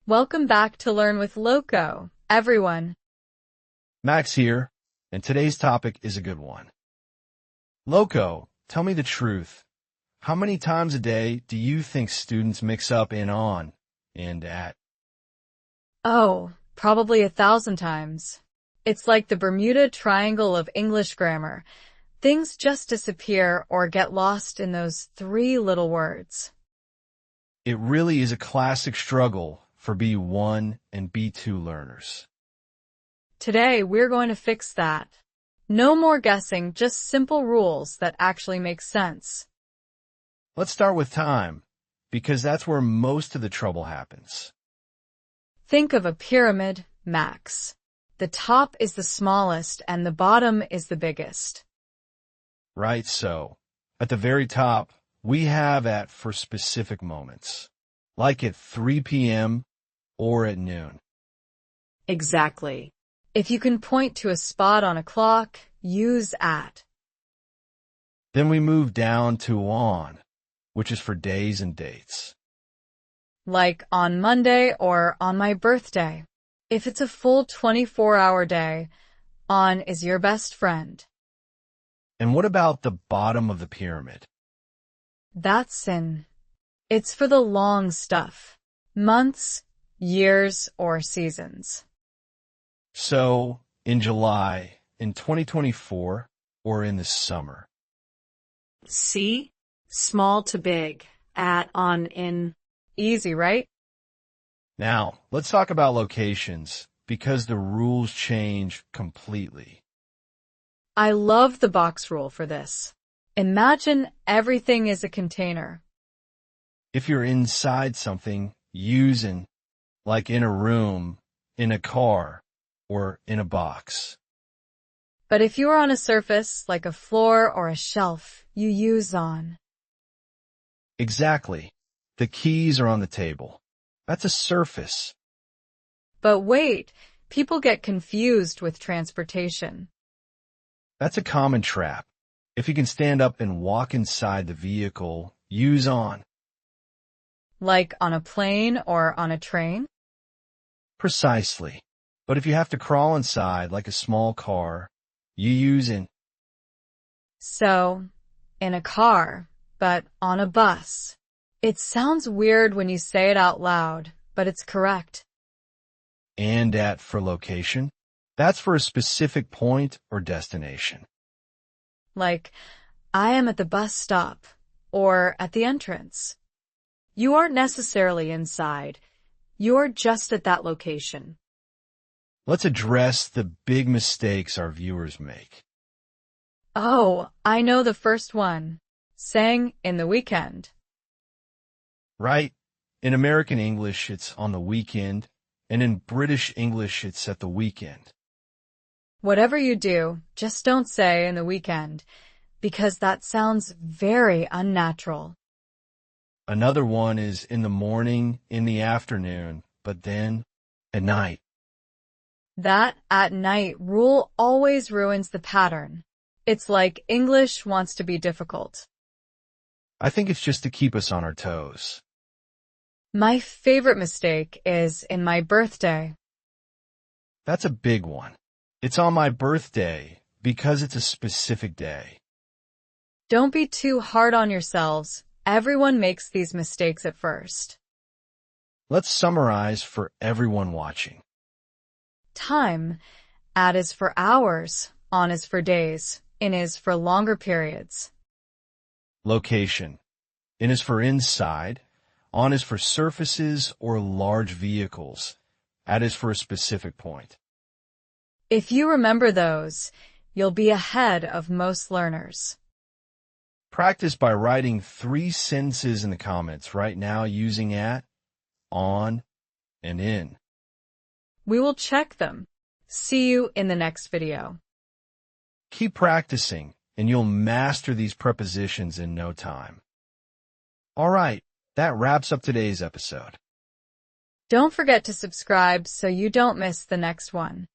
Welcome back to Learn with Loco, everyone. Max here, and today's topic is a good one. Loco, tell me the truth. How many times a day do you think students mix up in on and at? Oh, probably 1,000 times. It's like the Bermuda Triangle of English grammar. Things just disappear or get lost in those three little words. It really is a classic struggle for B1 and B2 learners. Today, we're going to fix that. No more guessing, just simple rules that actually make sense. Let's start with time, because that's where most of the trouble happens. Think of a pyramid, Max. The top is the smallest and the bottom is the biggest. Right, so at the very top, we have at for specific moments, like at 3 p.m. or at noon. Exactly. If you can point to a spot on a clock, use at. Then we move down to on, which is for days and dates. Like on Monday or on my birthday. If it's a full 24-hour day, on is your best friend. And what about the bottom of the pyramid? That's in. It's for the long stuff. Months, years, or seasons. So, in July, in 2024, or in the summer. See? Small to big. At, on, in. Easy, right? Now, let's talk about locations, because the rules change completely. I love the box rule for this. Imagine everything is a container. If you're inside something, use in, like in a room, in a car, or in a box. But if you're on a surface, like a floor or a shelf, you use on. Exactly. The keys are on the table. That's a surface. But wait, people get confused with transportation. That's a common trap. If you can stand up and walk inside the vehicle, use on. Like on a plane or on a train? Precisely. But if you have to crawl inside like a small car, you use in. So, in a car, but on a bus. It sounds weird when you say it out loud, but it's correct. And at for location. That's for a specific point or destination. Like, I am at the bus stop, or at the entrance. You aren't necessarily inside. You're just at that location. Let's address the big mistakes our viewers make. Oh, I know the first one. Saying in the weekend. Right? In American English, it's on the weekend, and in British English, it's at the weekend. Whatever you do, just don't say in the weekend, because that sounds very unnatural. Another one is in the morning, in the afternoon, but then at night. That at night rule always ruins the pattern. It's like English wants to be difficult. I think it's just to keep us on our toes. My favorite mistake is in my birthday. That's a big one. It's on my birthday because it's a specific day. Don't be too hard on yourselves. Everyone makes these mistakes at first. Let's summarize for everyone watching. Time. At is for hours. On is for days. In is for longer periods. Location. In is for inside. On is for surfaces or large vehicles. At is for a specific point. If you remember those, you'll be ahead of most learners. Practice by writing 3 sentences in the comments right now using at, on, and in. We will check them. See you in the next video. Keep practicing, and you'll master these prepositions in no time. All right, that wraps up today's episode. Don't forget to subscribe so you don't miss the next one.